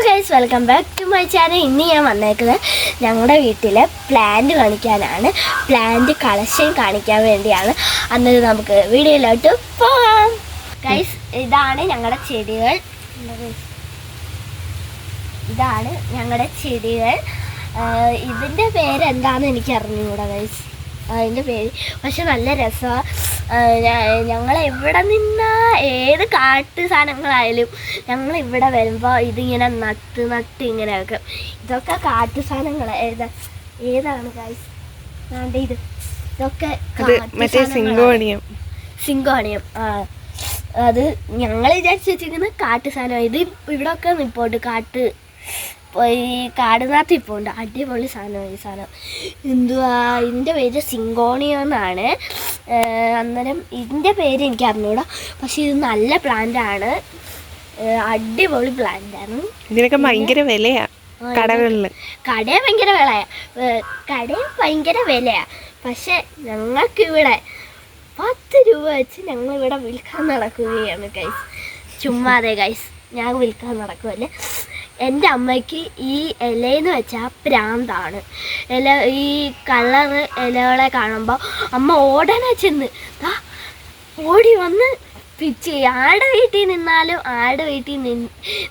Guys welcome back to my channel. ഇന്ന് ഞാൻ വന്നേക്കുന്നത് ഞങ്ങളുടെ വീട്ടിലെ പ്ലാന്റ് കാണിക്കാനാണ്. പ്ലാന്റ് കളക്ഷൻ കാണിക്കാൻ വേണ്ടിയാണ്. അന്നേരം നമുക്ക് വീഡിയോയിലോട്ട് പോകാം. ഗൈസ് ഇതാണ് ഞങ്ങളുടെ ചെടികൾ. ഇതാണ് ഞങ്ങളുടെ ചെടികൾ. ഇതിൻ്റെ പേരെന്താണെന്ന് എനിക്ക് അറിഞ്ഞുകൂടാ ഗൈസ്, അതിൻ്റെ പേര്. പക്ഷെ നല്ല രസമാണ്. ഞങ്ങൾ എവിടെ നിന്നാ ഏത് കാട്ടു സാധനങ്ങളായാലും ഞങ്ങൾ ഇവിടെ വരുമ്പോൾ ഇതിങ്ങനെ നട്ട് ഇങ്ങനെ വെക്കും. ഇതൊക്കെ കാട്ടു സാധനങ്ങൾ. ഏതാണ് ഗൈസ്? ഇതൊക്കെ സിങ്കോണിയം. അത് ഞങ്ങൾ വിചാരിച്ചു വെച്ചിരിക്കുന്നത് കാട്ടു സാധനം. ഇത് ഇവിടെ ഒക്കെ നിപ്പോണ്ട് ഈ കാടിനകത്ത് ഇപ്പോൾ ഉണ്ട്. അടിപൊളി സാധനമാണ് ഈ സാധനം. എന്തുവാ ഇതിൻ്റെ പേര്? സിങ്കോണിയം എന്നാണ്. അന്നേരം ഇതിൻ്റെ പേര് എനിക്ക് അറിഞ്ഞൂടാ. പക്ഷെ ഇത് നല്ല പ്ലാന്റാണ്, അടിപൊളി പ്ലാന്റാണ്. ഇതിനൊക്കെ ഭയങ്കര വിലയാണ് കടകളിൽ. കടയിൽ ഭയങ്കര വിലയാണ്. പക്ഷെ ഞങ്ങൾക്കിവിടെ 10 രൂപ വെച്ച് ഞങ്ങളിവിടെ വിൽക്കാൻ നടക്കുകയാണ് ഗൈസ്. ചുമ്മാതെ ഗൈസ്, ഞാൻ വിൽക്കാൻ നടക്കുമല്ലേ. എൻ്റെ അമ്മയ്ക്ക് ഈ ഇലയെന്ന് വെച്ചാൽ പ്രാന്താണ്. ഈ കളറ് ഇലകളെ കാണുമ്പോൾ അമ്മ ഓടാനാ ചെന്ന് ഓടി വന്ന് പിച്ച്. ആടെ വീട്ടിൽ നിന്നാലും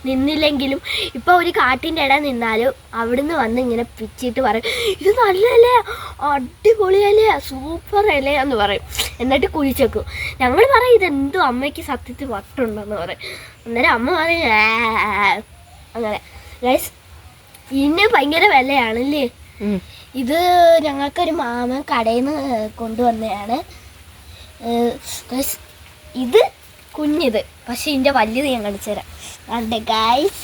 നിന്നില്ലെങ്കിലും ഇപ്പോൾ ഒരു കാട്ടിൻ്റെ ഇടയിൽ നിന്നാലും അവിടുന്ന് വന്ന് ഇങ്ങനെ പിച്ചിട്ട് പറയും, ഇത് നല്ല ഇലയാ, അടിപൊളി ഇലയാ, സൂപ്പർ ഇലയാന്ന് പറയും. എന്നിട്ട് കുഴിച്ചേക്കും. ഞങ്ങൾ പറയും ഇതെന്തോ അമ്മയ്ക്ക് സത്യത്തിൽ വട്ടുണ്ടെന്ന് പറയും. അന്നേരം അമ്മ പറയും അങ്ങനെ. ഗൈസ് ഇതിന് ഭയങ്കര വിലയാണല്ലേ. ഇത് ഞങ്ങൾക്കൊരു മാമൻ കടയിൽ നിന്ന് കൊണ്ടുവന്നതാണ് ഗൈസ്. ഇത് കുഞ്ഞിത്, പക്ഷെ ഇതിൻ്റെ വലിയത് ഞാൻ കാണിച്ചു തരാം. അതെ ഗൈസ്,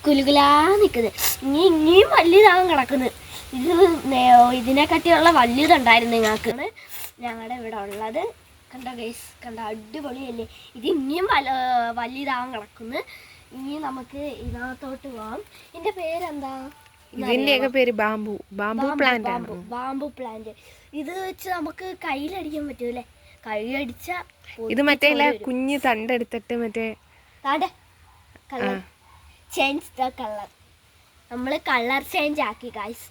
കുലുകുലാ നിൽക്കുന്നത്. ഇനിയും വലിയതാകാൻ കിടക്കുന്നത്. ഇതിനെക്കാട്ടിയുള്ള വലിയതുണ്ടായിരുന്നു ഞങ്ങൾക്ക് ഞങ്ങളുടെ ഇവിടെ ഉള്ളത്. കണ്ടോ ഗൈസ്, കണ്ടോ, അടിപൊളിയല്ലേ. ഇത് ഇനിയും വലിയതാകാൻ കിടക്കുന്നു. ഇനി നമുക്ക് ഇതിനകത്തോട്ട് പോവാം. ഇതിന്റെ പേരെന്താ? ഇതിന്റെയൊക്കെ പേര് ബാംബു പ്ലാന്റ്. ഇത് വെച്ച് നമുക്ക് കയ്യിലടിക്കാൻ പറ്റൂലേ? കൈയടിച്ച ഇത് മറ്റേ കുഞ്ഞ് തണ്ടെടുത്തിട്ട് മറ്റേ കളർ ചേഞ്ച് ദ കളർ. നമ്മൾ കളർ ചേഞ്ച് ആക്കി ഗൈസ്.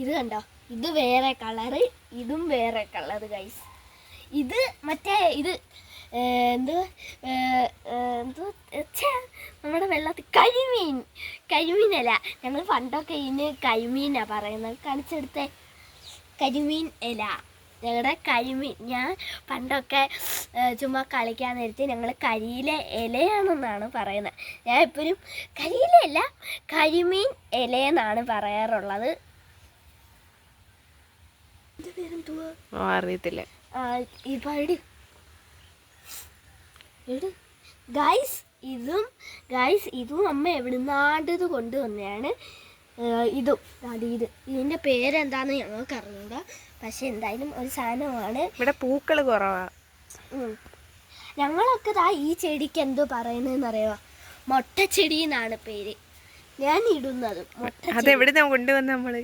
ഇത് കണ്ടോ, ഇത് വേറെ കളറ്, ഇതും വേറെ കളറ് ഗൈസ്. ഇത് മറ്റേ ഇത് നമ്മുടെ വെള്ളത്തിൽ കരിമീനല്ല. ഞങ്ങൾ പണ്ടൊക്കെ ഇതിന് കരിമീനാണ് പറയുന്നത്. കാണിച്ചെടുത്തേ, കരിമീൻ ഇല. ഞങ്ങളുടെ കരിമീൻ. ഞാൻ പണ്ടൊക്കെ ചുമ്മാ കളിക്കാൻ നേരത്തെ ഞങ്ങൾ കരിയിലെ ഇലയാണെന്നാണ് പറയുന്നത്. ഞാൻ എപ്പോഴും കരിയിലയല്ല, കരിമീൻ ഇലയെന്നാണ് പറയാറുള്ളത്. അറിയത്തില്ല. ഇതും അമ്മ എവിടുന്നാണ്ടത് കൊണ്ടുവന്നതാണ്. ഇതിന്റെ പേരെന്താന്ന് ഞങ്ങൾക്ക് അറിഞ്ഞൂടാ. പക്ഷെ എന്തായാലും ഒരു സാധനമാണ്. ഇവിടെ പൂക്കൾ കുറവാ. ഞങ്ങളൊക്കെ ഈ ചെടിക്ക് എന്തോ പറയുന്നതെന്ന് അറിയാമോ? മൊട്ടച്ചെടി എന്നാണ് പേര്. ഞാൻ ഇടുന്നത് കൊണ്ടുവന്ന നമ്മള്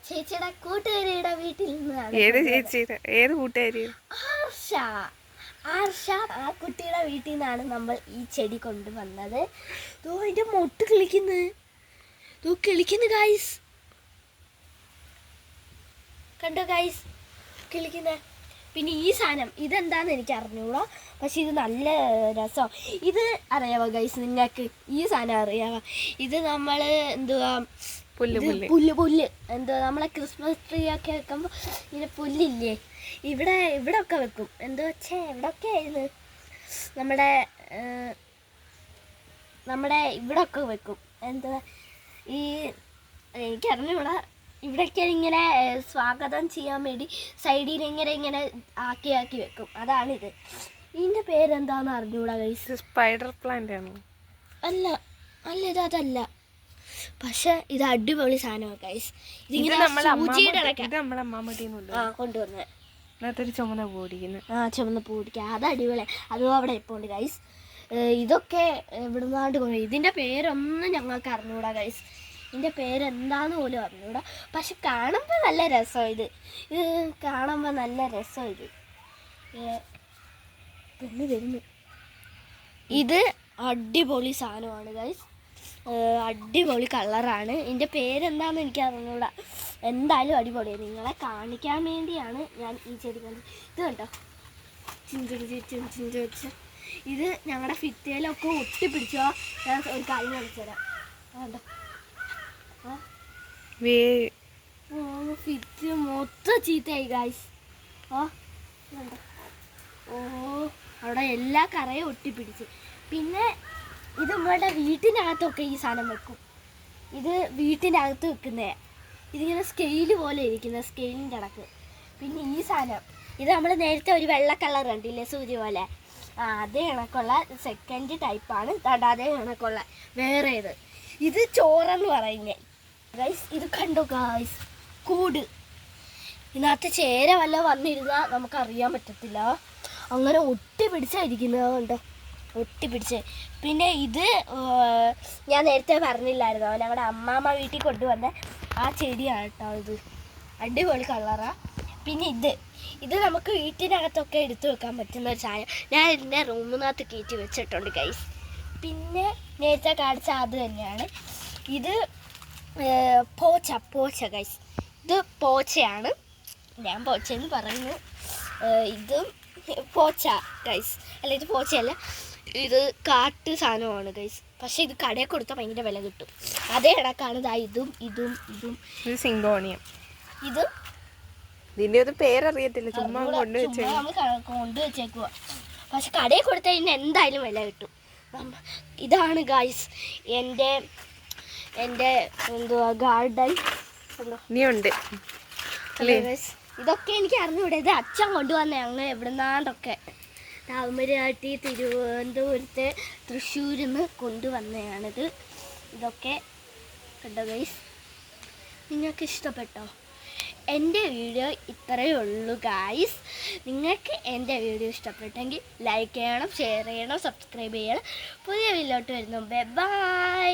ചേച്ചിയുടെ കൂട്ടുകാരിയുടെ വീട്ടിൽ നിന്നാണ്. ഏത് കൂട്ടുകാരി? ആർഷ. ആ കുട്ടിയുടെ വീട്ടിൽ നിന്നാണ് നമ്മൾ ഈ ചെടി കൊണ്ടുവന്നത്. അതിന്റെ മൊട്ട് കിളിക്കുന്നു ഗൈസ്. കണ്ടോ ഗൈസ്, കിളിക്കുന്ന. പിന്നെ ഈ സാധനം ഇതെന്താന്ന് എനിക്ക് അറിഞ്ഞൂടാ. പക്ഷെ ഇത് നല്ല രസം. ഇത് അറിയാവോ ഗൈസ് നിങ്ങൾക്ക്? ഈ സാധനം അറിയാവോ? ഇത് നമ്മൾ എന്തുവാ, പുല്ല് എന്തുവാ, നമ്മളെ ക്രിസ്മസ് ട്രീ ഒക്കെ വെക്കുമ്പോൾ ഇതിന് പുല്ലില്ലേ, ഇവിടെ ഒക്കെ വെക്കും. എന്താ വെച്ചാൽ ഇവിടെ ഒക്കെ ആയിരുന്നു നമ്മുടെ ഇവിടെ ഒക്കെ വെക്കും. എന്താ ഈ എനിക്കറിഞ്ഞൂടാ. ഇവിടെയൊക്കെ ഇങ്ങനെ സ്വാഗതം ചെയ്യാൻ വേണ്ടി സൈഡിൽ ഇങ്ങനെ ആക്കി വെക്കും. അതാണിത്. ഇതിൻ്റെ പേരെന്താന്ന് അറിഞ്ഞൂടാ ഗൈസ്. സ്പൈഡർ പ്ലാന്റ് ആണോ? അല്ല, ഇതല്ല. പക്ഷെ ഇത് അടിപൊളി സാധനമാണ് ഗൈസ്. ഇതിങ്ങനെ കൊണ്ടുവന്നത്. ചുമന്ന പൂടിക്കുന്നത്. ചുമന്ന പൂടിക്കുക, അത് അടിപൊളി. അതും അവിടെ ഇപ്പോൾ ഉണ്ട് ഗൈസ്. ഇതൊക്കെ എവിടുന്നാണ്ട് കൊണ്ട്. ഇതിൻ്റെ പേരൊന്നും ഞങ്ങൾക്ക് അറിഞ്ഞൂടാ ഗൈസ്. ഇതിൻ്റെ പേരെന്താന്ന് പോലും അറിഞ്ഞൂടാ. പക്ഷെ കാണുമ്പോൾ നല്ല രസം. ഇത് കാണുമ്പോൾ നല്ല രസം. വരുന്നു. ഇത് അടിപൊളി സാധനമാണ് ഗൈസ്. അടിപൊളി കളറാണ്. ഇതിൻ്റെ പേരെന്താണെന്ന് എനിക്ക് അറിഞ്ഞൂടാ. എന്തായാലും അടിപൊളിയാണ്. നിങ്ങളെ കാണിക്കാൻ വേണ്ടിയാണ് ഞാൻ ഈ ചെടി കണ്ടത്. ഇത് കണ്ടോ, ചിഞ്ചു ഇത് ഞങ്ങളുടെ ഫിറ്റയിലൊക്കെ ഒട്ടിപ്പിടിച്ചോ. ഞാൻ ഒരു കാര്യം കാണിച്ചു തരാം. കണ്ടോ, ഫിറ്റ് മൊത്തം ചീത്തയായി ഗായ്സ്. കണ്ടോ, അവിടെ എല്ലാ കറയും ഒട്ടിപ്പിടിച്ച്. പിന്നെ ഇത് നമ്മളുടെ വീട്ടിനകത്തൊക്കെ ഈ സാധനം വെക്കും. ഇത് വീട്ടിനകത്ത് വെക്കുന്നേ. ഇതിങ്ങനെ സ്കെയില് പോലെ ഇരിക്കുന്ന സ്കെയിലിൻ്റെ ഇടക്ക്. പിന്നെ ഈ സാധനം ഇത് നമ്മൾ നേരത്തെ ഒരു വെള്ള കളർ കണ്ടില്ലേ, സൂചി പോലെ. അതേ കണക്കുള്ള സെക്കൻഡ് ടൈപ്പാണ്. അതേ കണക്കുള്ള വേറെ ഇത് ചോറെന്ന് പറയുന്നത് ഗൈസ്. ഇത് കണ്ടോ ഗൈസ്, കൂട്. ഇതിനകത്ത് ചേര വല്ല വന്നിരുന്നാൽ നമുക്കറിയാൻ പറ്റത്തില്ല. അങ്ങനെ ഒട്ടി പിടിച്ചായിരിക്കുന്നത് കണ്ടോ, ഒട്ടിപ്പിടിച്ച്. പിന്നെ ഇത് ഞാൻ നേരത്തെ പറഞ്ഞില്ലായിരുന്നോ, ഞങ്ങളുടെ അമ്മാമ്മ വീട്ടിൽ കൊണ്ടുവന്ന ആ ചെടിയാണ് കേട്ടോ. ഇത് അടിപൊളി കളറാണ്. പിന്നെ ഇത് നമുക്ക് വീട്ടിനകത്തൊക്കെ എടുത്തു വെക്കാൻ പറ്റുന്ന ഒരു സാധനം. ഞാൻ ഇതിൻ്റെ റൂമിനകത്ത് കയറ്റി വെച്ചിട്ടുണ്ട് ഗൈസ്. പിന്നെ നേരത്തെ കാണിച്ച അത് തന്നെയാണ്. ഇത് പോച്ച ഗൈസ്. ഇത് പോച്ചയാണ്, ഞാൻ പോച്ചയെന്ന് പറയുന്നു. ഇതും പോച്ച ഗൈസ്. അല്ല, ഇത് പോച്ചയല്ല, ഇത് കാട്ട് സാധനമാണ് ഗൈസ്. പക്ഷെ ഇത് കടയിൽ കൊടുത്താൽ ഭയങ്കര വില കിട്ടും. അതേ കണക്കാണ് ഇതും ഇതും ഇതും. ഇത് സിങ്കോണിയം. ഇതും ഇതിന്റെ ഒരു പേരറിയത്തില്ല, ചുമ്മാ കൊണ്ടുവച്ചേക്കുക. പക്ഷെ കടയിൽ കൊടുത്താൽ ഇതിന് എന്തായാലും വില കിട്ടും. ഇതാണ് ഗൈസ് എൻ്റെ എന്തുവാ ഗാർഡൻ. ഉണ്ട്. ഇതൊക്കെ എനിക്ക് അറിഞ്ഞൂടെ. ഇത് അച്ഛൻ കൊണ്ടുവന്നേ അങ്ങ് എവിടുന്നാണ്ടൊക്കെ. താമരയാട്ടി തിരുവനന്തപുരത്തെ തൃശ്ശൂരിൽ നിന്ന് കൊണ്ടുവന്നതാണിത്. ഇതൊക്കെ കണ്ടോ ഗൈസ്. നിങ്ങൾക്ക് ഇഷ്ടപ്പെട്ടോ? എൻ്റെ വീഡിയോ ഇത്രയേ ഉള്ളൂ ഗൈസ്. നിങ്ങൾക്ക് എൻ്റെ വീഡിയോ ഇഷ്ടപ്പെട്ടെങ്കിൽ ലൈക്ക് ചെയ്യണം, ഷെയർ ചെയ്യണം, സബ്സ്ക്രൈബ് ചെയ്യണം. പുതിയ വീഡിയോട്ട് വരുന്നു. ബൈ.